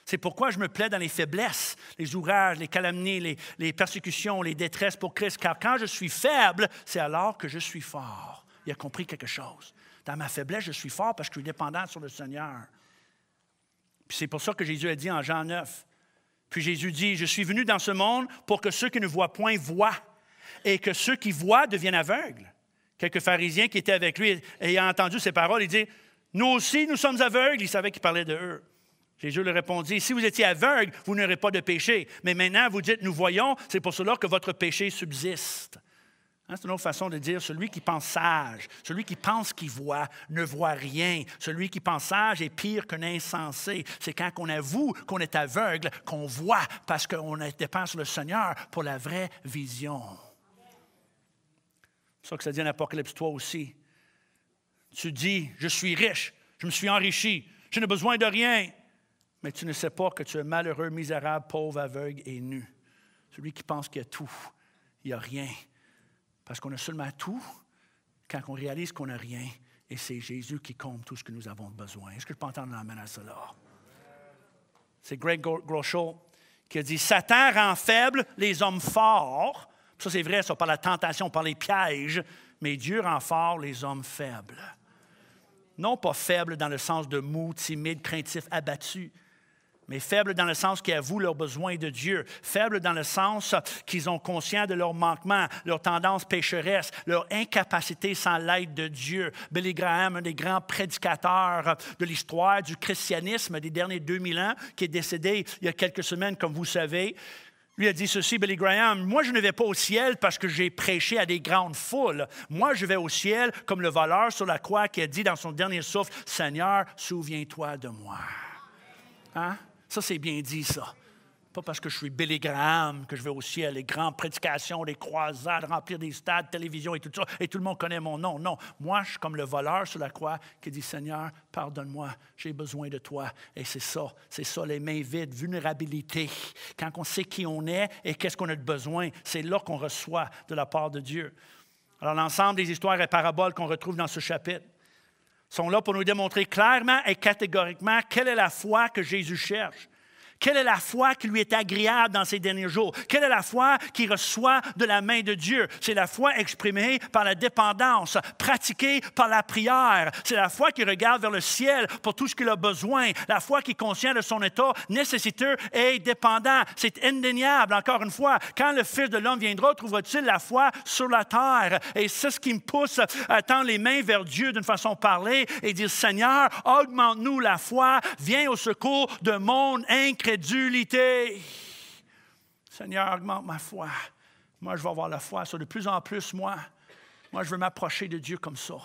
C'est pourquoi je me plais dans les faiblesses, les ouvrages, les calomnies, les persécutions, les détresses pour Christ. Car quand je suis faible, c'est alors que je suis fort. Il a compris quelque chose. Dans ma faiblesse, je suis fort parce que je suis dépendant sur le Seigneur. Puis c'est pour ça que Jésus a dit en Jean 9. Puis Jésus dit, je suis venu dans ce monde pour que ceux qui ne voient point voient. Et que ceux qui voient deviennent aveugles. Quelques pharisiens qui étaient avec lui, ayant entendu ces paroles, ils disent, nous aussi, nous sommes aveugles. Ils savaient qu'il parlait de eux. Jésus leur répondit, si vous étiez aveugles, vous n'aurez pas de péché. Mais maintenant, vous dites, nous voyons, c'est pour cela que votre péché subsiste. Hein, c'est une autre façon de dire, celui qui pense sage, celui qui pense qu'il voit, ne voit rien. Celui qui pense sage est pire qu'un insensé. C'est quand on avoue qu'on est aveugle, qu'on voit, parce qu'on dépend sur le Seigneur pour la vraie vision. C'est ça que ça dit en Apocalypse 3 aussi. Tu dis, je suis riche, je me suis enrichi, je n'ai besoin de rien. Mais tu ne sais pas que tu es malheureux, misérable, pauvre, aveugle et nu. Celui qui pense qu'il y a tout, il n'y a rien. Parce qu'on a seulement tout quand on réalise qu'on n'a rien. Et c'est Jésus qui comble tout ce que nous avons besoin. Est-ce que je peux entendre l'amène à cela? C'est Greg Groeschel qui a dit, Satan rend faibles les hommes forts. Ça, c'est vrai, ça, par la tentation, par les pièges, mais Dieu rend fort les hommes faibles. Non pas faibles dans le sens de mou, timide, craintif, abattu, mais faibles dans le sens qu'ils avouent leurs besoins de Dieu. Faibles dans le sens qu'ils ont conscience de leurs manquements, leurs tendances pécheresses, leur incapacité sans l'aide de Dieu. Billy Graham, un des grands prédicateurs de l'histoire du christianisme des derniers 2000 ans, qui est décédé il y a quelques semaines, comme vous savez, lui a dit ceci, Billy Graham, moi je ne vais pas au ciel parce que j'ai prêché à des grandes foules. Moi je vais au ciel comme le voleur sur la croix qui a dit dans son dernier souffle, Seigneur, souviens-toi de moi. Hein? Ça c'est bien dit ça. Pas parce que je suis Billy Graham que je vais au ciel, les grandes prédications, les croisades, remplir des stades, télévision et tout ça, et tout le monde connaît mon nom. Non, moi je suis comme le voleur sur la croix qui dit, Seigneur, pardonne-moi, j'ai besoin de toi. Et c'est ça, les mains vides, vulnérabilité. Quand on sait qui on est et qu'est-ce qu'on a de besoin, c'est là qu'on reçoit de la part de Dieu. Alors l'ensemble des histoires et paraboles qu'on retrouve dans ce chapitre sont là pour nous démontrer clairement et catégoriquement quelle est la foi que Jésus cherche. Quelle est la foi qui lui est agréable dans ces derniers jours? Quelle est la foi qu'il reçoit de la main de Dieu? C'est la foi exprimée par la dépendance, pratiquée par la prière. C'est la foi qui regarde vers le ciel pour tout ce qu'il a besoin. La foi qui est consciente de son état nécessiteux et dépendant. C'est indéniable, encore une fois. Quand le Fils de l'homme viendra, trouvera-t-il la foi sur la terre? Et c'est ce qui me pousse à tendre les mains vers Dieu d'une façon parlée et dire, Seigneur, augmente-nous la foi, viens au secours de mon incrédulité. Seigneur, augmente ma foi. Moi, je vais avoir la foi. Ça, de plus en plus, moi, je veux m'approcher de Dieu comme ça.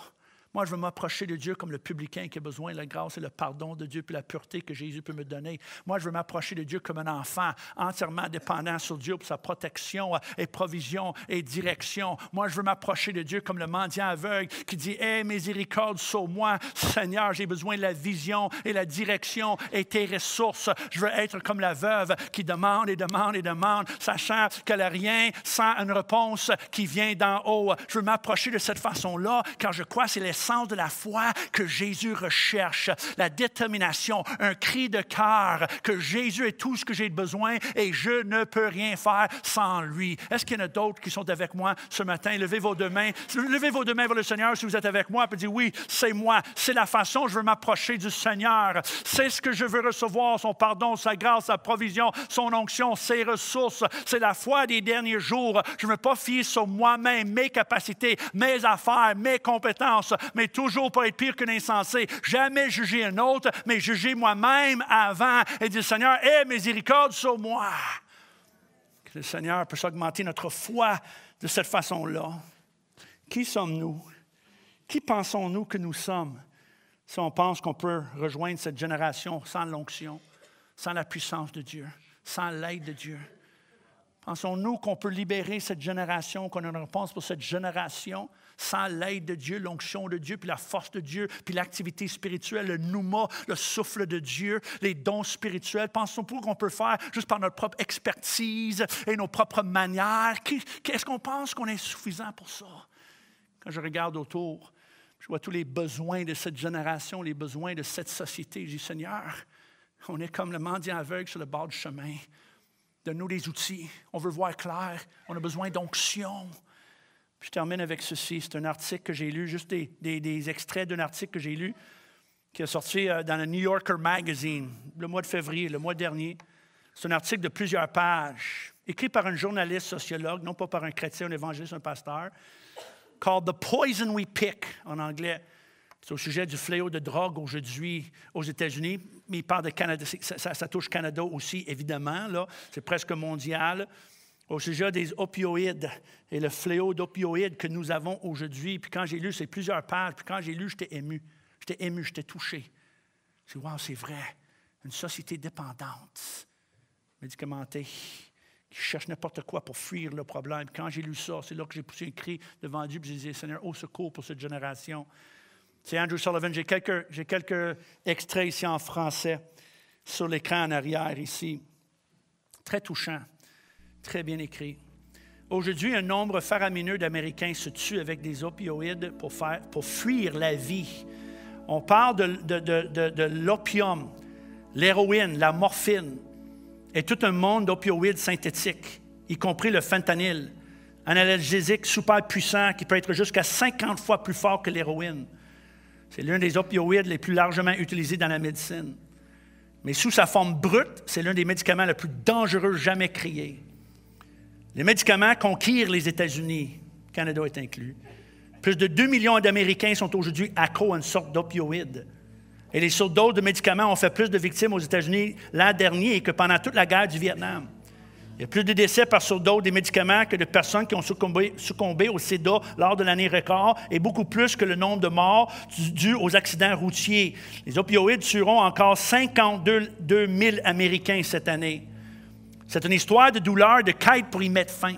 Moi, je veux m'approcher de Dieu comme le publicain qui a besoin de la grâce et le pardon de Dieu puis la pureté que Jésus peut me donner. Moi, je veux m'approcher de Dieu comme un enfant entièrement dépendant sur Dieu pour sa protection et provision et direction. Moi, je veux m'approcher de Dieu comme le mendiant aveugle qui dit « Aie miséricorde sur moi, Seigneur, j'ai besoin de la vision et la direction et tes ressources. Je veux être comme la veuve qui demande et demande et demande, sachant qu'elle n'a rien sans une réponse qui vient d'en haut. Je veux m'approcher de cette façon-là, car je crois que c'est l'essence de la foi que Jésus recherche, la détermination, un cri de cœur que Jésus est tout ce que j'ai besoin et je ne peux rien faire sans lui. Est-ce qu'il y en a d'autres qui sont avec moi ce matin? Levez vos deux mains vers le Seigneur si vous êtes avec moi et dites oui, c'est moi, c'est la façon dont je veux m'approcher du Seigneur. C'est ce que je veux recevoir, son pardon, sa grâce, sa provision, son onction, ses ressources. C'est la foi des derniers jours. Je ne veux pas fier sur moi-même, mes capacités, mes affaires, mes compétences, mais toujours pas être pire qu'un insensé. Jamais juger un autre, mais juger moi-même avant et dire, Seigneur, aie miséricorde sur moi. Que le Seigneur puisse augmenter notre foi de cette façon-là. Qui sommes-nous? Qui pensons-nous que nous sommes si on pense qu'on peut rejoindre cette génération sans l'onction, sans la puissance de Dieu, sans l'aide de Dieu? Pensons-nous qu'on peut libérer cette génération, qu'on a une réponse pour cette génération sans l'aide de Dieu, l'onction de Dieu, puis la force de Dieu, puis l'activité spirituelle, le pneuma, le souffle de Dieu, les dons spirituels? Pensons-nous qu'on peut faire juste par notre propre expertise et nos propres manières? Est-ce qu'on pense qu'on est suffisant pour ça? Quand je regarde autour, je vois tous les besoins de cette génération, les besoins de cette société. Je dis, Seigneur, on est comme le mendiant aveugle sur le bord du chemin. Donne-nous des outils. On veut voir clair. On a besoin d'onction. Puis je termine avec ceci. C'est un article que j'ai lu, juste des extraits d'un article que j'ai lu, qui est sorti dans le New Yorker Magazine, le mois de février, le mois dernier. C'est un article de plusieurs pages, écrit par un journaliste sociologue, non pas par un chrétien, un évangéliste, un pasteur, called The Poison We Pick, en anglais. C'est au sujet du fléau de drogue aujourd'hui aux États-Unis, mais il parle de Canada. Ça touche Canada aussi, évidemment. Là. C'est presque mondial. Au sujet des opioïdes et le fléau d'opioïdes que nous avons aujourd'hui. Puis quand j'ai lu, c'est plusieurs pages, puis quand j'ai lu, j'étais ému. J'étais touché. Je dis, wow, c'est vrai. Une société dépendante, médicamentée, qui cherche n'importe quoi pour fuir le problème. Quand j'ai lu ça, c'est là que j'ai poussé un cri devant Dieu, puis j'ai dit, Seigneur, au secours pour cette génération. C'est Andrew Sullivan. J'ai quelques extraits ici en français sur l'écran en arrière ici. Très touchant, très bien écrit. Aujourd'hui, un nombre faramineux d'Américains se tuent avec des opioïdes pour fuir la vie. On parle de l'opium, l'héroïne, la morphine et tout un monde d'opioïdes synthétiques, y compris le fentanyl, un analgésique super puissant qui peut être jusqu'à 50 fois plus fort que l'héroïne. C'est l'un des opioïdes les plus largement utilisés dans la médecine. Mais sous sa forme brute, c'est l'un des médicaments les plus dangereux jamais créés. Les médicaments conquièrent les États-Unis, le Canada est inclus. Plus de 2 millions d'Américains sont aujourd'hui accros à une sorte d'opioïde. Et les surdoses de médicaments ont fait plus de victimes aux États-Unis l'an dernier que pendant toute la guerre du Vietnam. Il y a plus de décès par surdose des médicaments que de personnes qui ont succombé au sida lors de l'année record et beaucoup plus que le nombre de morts dus aux accidents routiers. Les opioïdes tueront encore 52 000 Américains cette année. C'est une histoire de douleur, de quête pour y mettre fin.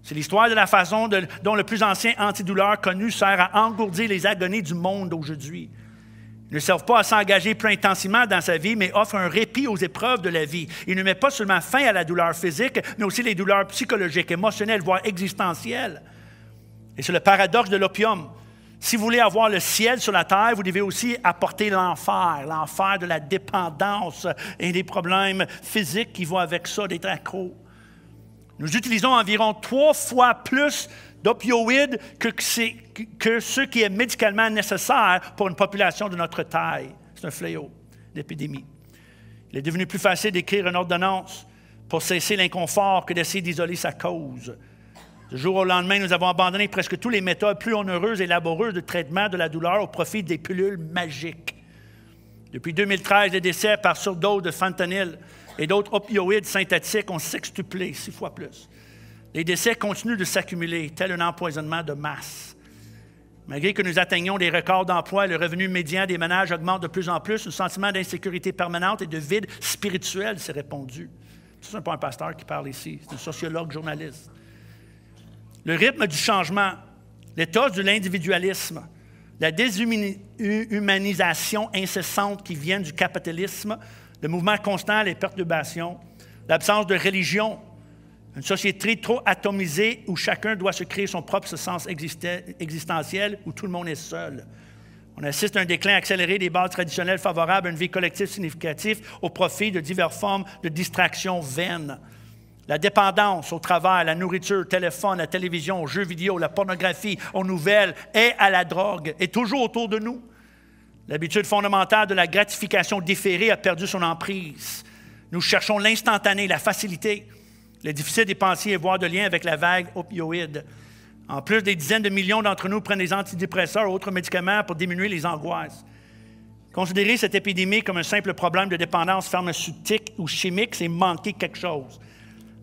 C'est l'histoire de la façon dont le plus ancien antidouleur connu sert à engourdir les agonies du monde aujourd'hui. Ils ne servent pas à s'engager plus intensément dans sa vie, mais offrent un répit aux épreuves de la vie. Ils ne mettent pas seulement fin à la douleur physique, mais aussi les douleurs psychologiques, émotionnelles, voire existentielles. Et c'est le paradoxe de l'opium. Si vous voulez avoir le ciel sur la terre, vous devez aussi apporter l'enfer de la dépendance et des problèmes physiques qui vont avec ça, d'être accro. Nous utilisons environ 3 fois plus d'opioïdes que ce qui est médicalement nécessaire pour une population de notre taille. C'est un fléau d'épidémie. Il est devenu plus facile d'écrire une ordonnance pour cesser l'inconfort que d'essayer d'isoler sa cause. Du jour au lendemain, nous avons abandonné presque toutes les méthodes plus onéreuses et laborieuses de traitement de la douleur au profit des pilules magiques. Depuis 2013, les décès par surdose de fentanyl et d'autres opioïdes synthétiques ont sextuplé 6 fois plus. Les décès continuent de s'accumuler, tel un empoisonnement de masse. Malgré que nous atteignions des records d'emploi, le revenu médian des ménages augmente de plus en plus, un sentiment d'insécurité permanente et de vide spirituel s'est répandu. Ce n'est pas un pasteur qui parle ici, c'est un sociologue journaliste. Le rythme du changement, l'état de l'individualisme, la déshumanisation incessante qui vient du capitalisme, le mouvement constant, les perturbations, l'absence de religion, une société trop atomisée où chacun doit se créer son propre sens existentiel, où tout le monde est seul. On assiste à un déclin accéléré des bases traditionnelles favorables à une vie collective significative au profit de diverses formes de distractions vaines. La dépendance au travail, la nourriture, le téléphone, la télévision, aux jeux vidéo, la pornographie, aux nouvelles et à la drogue est toujours autour de nous. L'habitude fondamentale de la gratification différée a perdu son emprise. Nous cherchons l'instantané, la facilité. Il est difficile d'y penser et voir de lien avec la vague opioïde. En plus, des dizaines de millions d'entre nous prennent des antidépresseurs ou autres médicaments pour diminuer les angoisses. Considérer cette épidémie comme un simple problème de dépendance pharmaceutique ou chimique, c'est manquer quelque chose.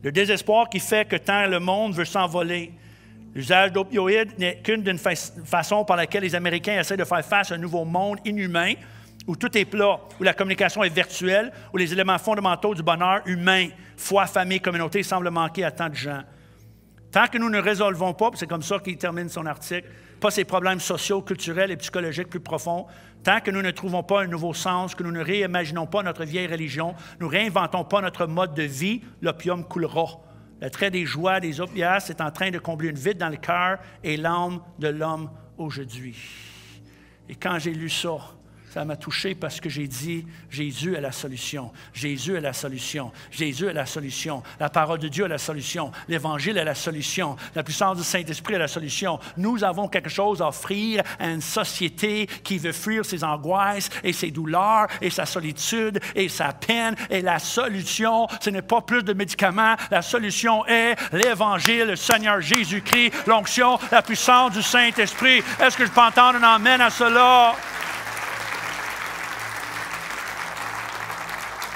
Le désespoir qui fait que tant le monde veut s'envoler. L'usage d'opioïdes n'est qu'une d'une façon par laquelle les Américains essaient de faire face à un nouveau monde inhumain, où tout est plat, où la communication est virtuelle, où les éléments fondamentaux du bonheur humain, foi, famille, communauté, semblent manquer à tant de gens. Tant que nous ne résolvons pas, c'est comme ça qu'il termine son article, pas ces problèmes sociaux, culturels et psychologiques plus profonds, tant que nous ne trouvons pas un nouveau sens, que nous ne réimaginons pas notre vieille religion, nous ne réinventons pas notre mode de vie, l'opium coulera. Le trait des joies des opiacés est en train de combler une vide dans le cœur et l'âme de l'homme aujourd'hui. Et quand j'ai lu ça, ça m'a touché parce que j'ai dit, Jésus est la solution. Jésus est la solution. Jésus est la solution. La parole de Dieu est la solution. L'Évangile est la solution. La puissance du Saint-Esprit est la solution. Nous avons quelque chose à offrir à une société qui veut fuir ses angoisses et ses douleurs et sa solitude et sa peine. Et la solution, ce n'est pas plus de médicaments. La solution est l'Évangile, le Seigneur Jésus-Christ, l'onction, la puissance du Saint-Esprit. Est-ce que je peux entendre un amen à cela?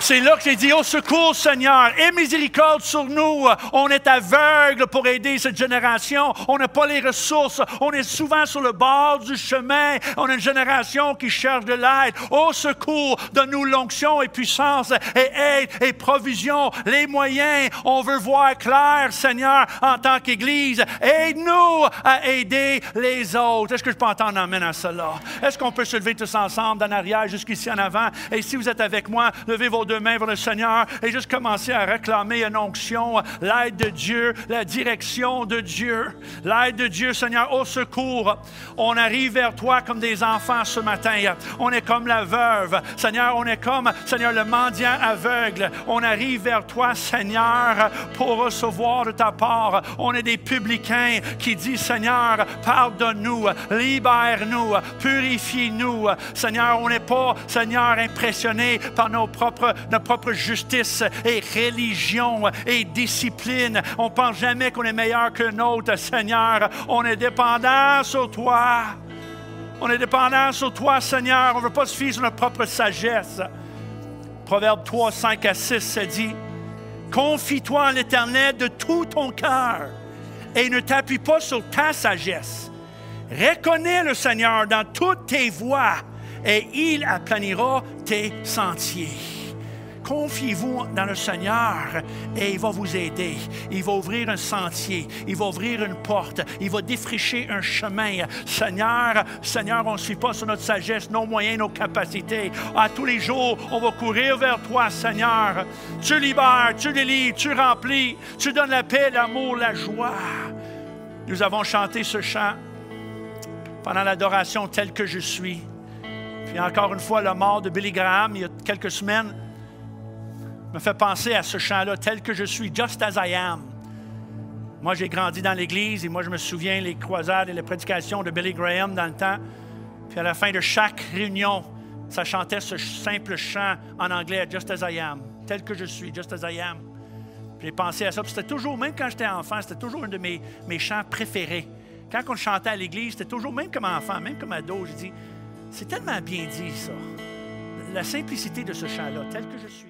C'est là que j'ai dit, au secours Seigneur, aie miséricorde sur nous. On est aveugle pour aider cette génération. On n'a pas les ressources. On est souvent sur le bord du chemin. On a une génération qui cherche de l'aide. Au secours, donne-nous l'onction et puissance et aide et provision, les moyens. On veut voir clair, Seigneur, en tant qu'Église. Aide-nous à aider les autres. Est-ce que je peux entendre un amen à cela? Est-ce qu'on peut se lever tous ensemble d'en arrière jusqu'ici en avant? Et si vous êtes avec moi, levez vos deux mains vers le Seigneur et juste commencer à réclamer une onction, l'aide de Dieu, la direction de Dieu, l'aide de Dieu, Seigneur, au secours. On arrive vers toi comme des enfants ce matin. On est comme la veuve. Seigneur, on est comme, Seigneur, le mendiant aveugle. On arrive vers toi, Seigneur, pour recevoir de ta part. On est des publicains qui disent, Seigneur, pardonne-nous, libère-nous, purifie-nous. Seigneur, on n'est pas, Seigneur, impressionné par notre propre justice et religion et discipline. On ne pense jamais qu'on est meilleur que l'autre, Seigneur. On est dépendant sur toi. On est dépendant sur toi, Seigneur. On ne veut pas se fier sur notre propre sagesse. Proverbe 3, 5 à 6, ça dit, « Confie-toi en l'Éternel de tout ton cœur et ne t'appuie pas sur ta sagesse. Reconnais le Seigneur dans toutes tes voies et il aplanira tes sentiers. » Confiez-vous dans le Seigneur et il va vous aider. Il va ouvrir un sentier. Il va ouvrir une porte. Il va défricher un chemin. Seigneur, on ne suit pas sur notre sagesse, nos moyens, nos capacités. À tous les jours, on va courir vers toi, Seigneur. Tu libères, tu délivres, tu remplis. Tu donnes la paix, l'amour, la joie. Nous avons chanté ce chant pendant l'adoration telle que je suis. Puis encore une fois, la mort de Billy Graham, il y a quelques semaines, me fait penser à ce chant-là, tel que je suis, just as I am. Moi, j'ai grandi dans l'Église et moi, je me souviens les croisades et les prédications de Billy Graham dans le temps. Puis à la fin de chaque réunion, ça chantait ce simple chant en anglais, just as I am, tel que je suis, just as I am. Puis j'ai pensé à ça. Puis c'était toujours, même quand j'étais enfant, c'était toujours un de mes chants préférés. Quand on chantait à l'Église, c'était toujours, même comme enfant, même comme ado, j'ai dit, c'est tellement bien dit ça. La simplicité de ce chant-là, tel que je suis.